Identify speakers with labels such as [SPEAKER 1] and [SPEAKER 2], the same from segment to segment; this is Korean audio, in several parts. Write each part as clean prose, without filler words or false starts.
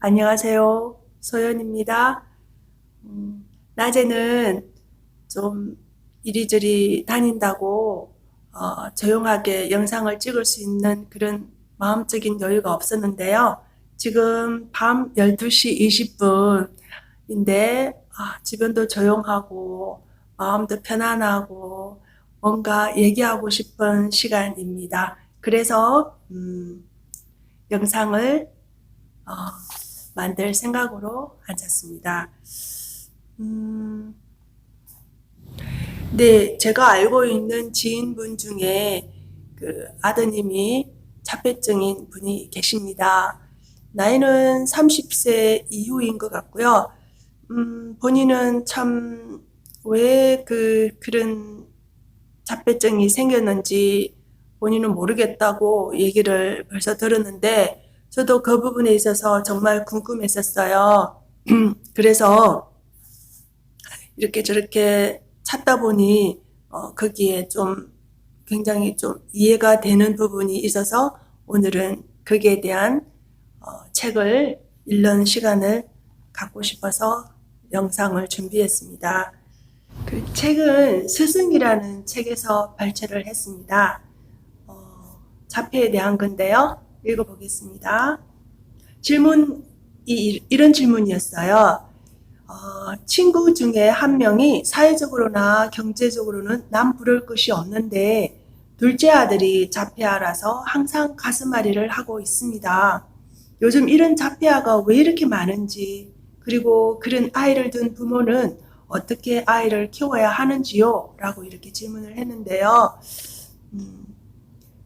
[SPEAKER 1] 안녕하세요. 소연입니다. 낮에는 좀 이리저리 다닌다고 조용하게 영상을 찍을 수 있는 그런 마음적인 여유가 없었는데요. 지금 밤 12시 20분인데 주변도 조용하고 마음도 편안하고 뭔가 얘기하고 싶은 시간입니다. 그래서 영상을 어, 만들 생각으로 앉았습니다. 음, 네, 제가 알고 있는 지인분 중에 그 아드님이 자폐증인 분이 계십니다. 나이는 30세 이후인 것 같고요. 본인은 참 왜 그런 자폐증이 생겼는지 본인은 모르겠다고 얘기를 벌써 들었는데 저도 그 부분에 있어서 정말 궁금했었어요. 그래서 이렇게 저렇게 찾다 보니 거기에 좀 굉장히 좀 이해가 되는 부분이 있어서 오늘은 거기에 대한 책을 읽는 시간을 갖고 싶어서 영상을 준비했습니다. 그 책은 스승이라는 책에서 발췌를 했습니다. 자폐에 대한 건데요. 읽어보겠습니다. 이런 질문이었어요. 친구 중에 한 명이 사회적으로나 경제적으로는 남 부를 것이 없는데 둘째 아들이 자폐아라서 항상 가슴앓이를 하고 있습니다. 요즘 이런 자폐아가 왜 이렇게 많은지, 그리고 그런 아이를 둔 부모는 어떻게 아이를 키워야 하는지요? 라고 이렇게 질문을 했는데요. 음,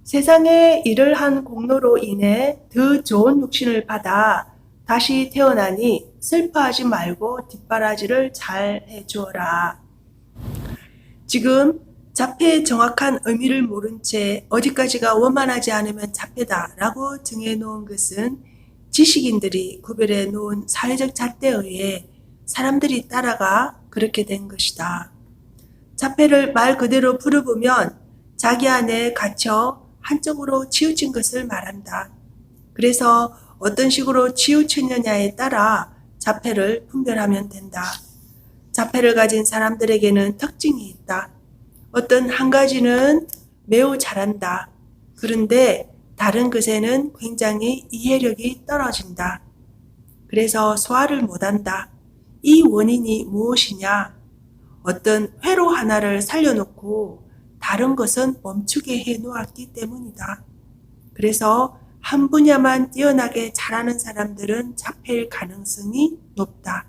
[SPEAKER 1] 세상에 일을 한 공로로 인해 더 좋은 육신을 받아 다시 태어나니 슬퍼하지 말고 뒷바라지를 잘 해주어라. 지금 자폐의 정확한 의미를 모른 채 어디까지가 원만하지 않으면 자폐다라고 정해놓은 것은 지식인들이 구별해 놓은 사회적 잣대에 의해 사람들이 따라가 그렇게 된 것이다. 자폐를 말 그대로 부르보면 자기 안에 갇혀 한쪽으로 치우친 것을 말한다. 그래서 어떤 식으로 치우쳤느냐에 따라 자폐를 분별하면 된다. 자폐를 가진 사람들에게는 특징이 있다. 어떤 한 가지는 매우 잘한다. 그런데 다른 것에는 굉장히 이해력이 떨어진다. 그래서 소화를 못한다. 이 원인이 무엇이냐? 어떤 회로 하나를 살려놓고 다른 것은 멈추게 해놓았기 때문이다. 그래서 한 분야만 뛰어나게 잘하는 사람들은 자폐일 가능성이 높다.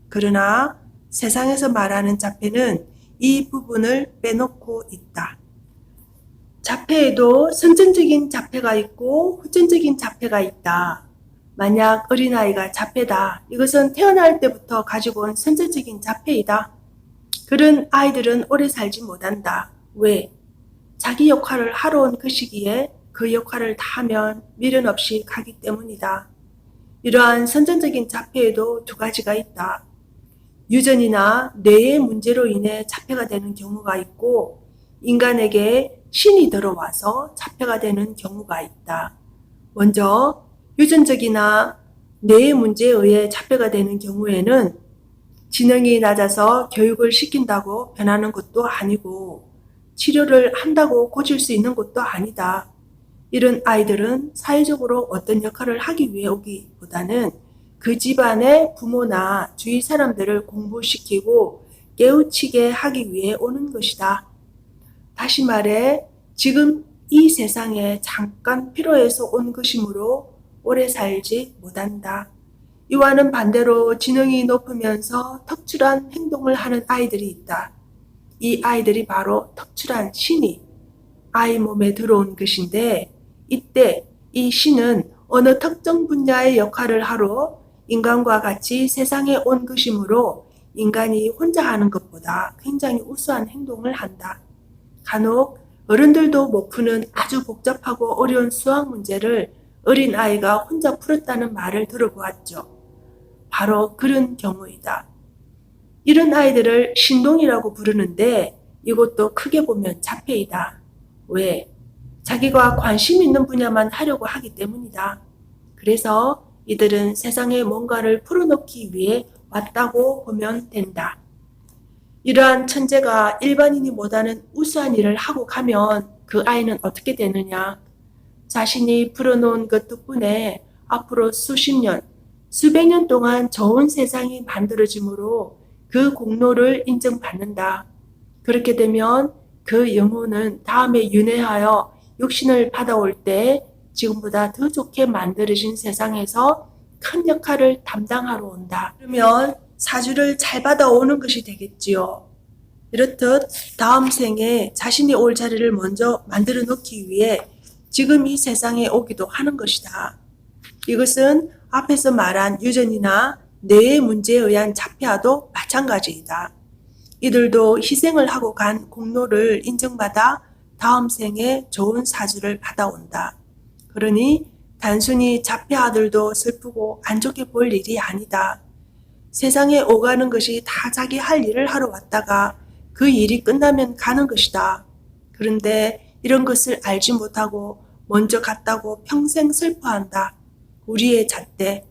[SPEAKER 1] 그러나 세상에서 말하는 자폐는 이 부분을 빼놓고 있다. 자폐에도 선천적인 자폐가 있고 후천적인 자폐가 있다. 만약 어린아이가 자폐다. 이것은 태어날 때부터 가지고 온 선천적인 자폐이다. 그런 아이들은 오래 살지 못한다. 왜? 자기 역할을 하러 온 그 시기에 그 역할을 다 하면 미련 없이 가기 때문이다. 이러한 선천적인 자폐에도 두 가지가 있다. 유전이나 뇌의 문제로 인해 자폐가 되는 경우가 있고 인간에게 신이 들어와서 자폐가 되는 경우가 있다. 먼저 유전적이나 뇌의 문제에 의해 자폐가 되는 경우에는 지능이 낮아서 교육을 시킨다고 변하는 것도 아니고 치료를 한다고 고칠 수 있는 것도 아니다. 이런 아이들은 사회적으로 어떤 역할을 하기 위해 오기보다는 그 집안의 부모나 주위 사람들을 공부시키고 깨우치게 하기 위해 오는 것이다. 다시 말해 지금 이 세상에 잠깐 필요해서 온 것이므로 오래 살지 못한다. 이와는 반대로 지능이 높으면서 특출한 행동을 하는 아이들이 있다. 이 아이들이 바로 특출한 신이 아이 몸에 들어온 것인데 이때 이 신은 어느 특정 분야의 역할을 하러 인간과 같이 세상에 온 것이므로 인간이 혼자 하는 것보다 굉장히 우수한 행동을 한다. 간혹 어른들도 못 푸는 아주 복잡하고 어려운 수학 문제를 어린아이가 혼자 풀었다는 말을 들어보았죠. 바로 그런 경우이다. 이런 아이들을 신동이라고 부르는데 이것도 크게 보면 자폐이다. 왜? 자기가 관심 있는 분야만 하려고 하기 때문이다. 그래서 이들은 세상에 뭔가를 풀어놓기 위해 왔다고 보면 된다. 이러한 천재가 일반인이 못하는 우수한 일을 하고 가면 그 아이는 어떻게 되느냐? 자신이 풀어놓은 것 덕분에 앞으로 수십 년, 수백 년 동안 좋은 세상이 만들어지므로 그 공로를 인정받는다. 그렇게 되면 그 영혼은 다음에 윤회하여 육신을 받아올 때 지금보다 더 좋게 만들어진 세상에서 큰 역할을 담당하러 온다. 그러면 사주를 잘 받아오는 것이 되겠지요. 이렇듯 다음 생에 자신이 올 자리를 먼저 만들어 놓기 위해 지금 이 세상에 오기도 하는 것이다. 이것은 앞에서 말한 유전이나 뇌의 문제에 의한 자폐아도 마찬가지이다. 이들도 희생을 하고 간 공로를 인정받아 다음 생에 좋은 사주를 받아온다. 그러니 단순히 자폐아들도 슬프고 안 좋게 볼 일이 아니다. 세상에 오가는 것이 다 자기 할 일을 하러 왔다가 그 일이 끝나면 가는 것이다. 그런데 이런 것을 알지 못하고 먼저 갔다고 평생 슬퍼한다. 우리의 잣대,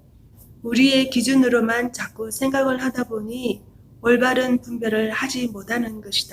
[SPEAKER 1] 우리의 기준으로만 자꾸 생각을 하다 보니 올바른 분별을 하지 못하는 것이다.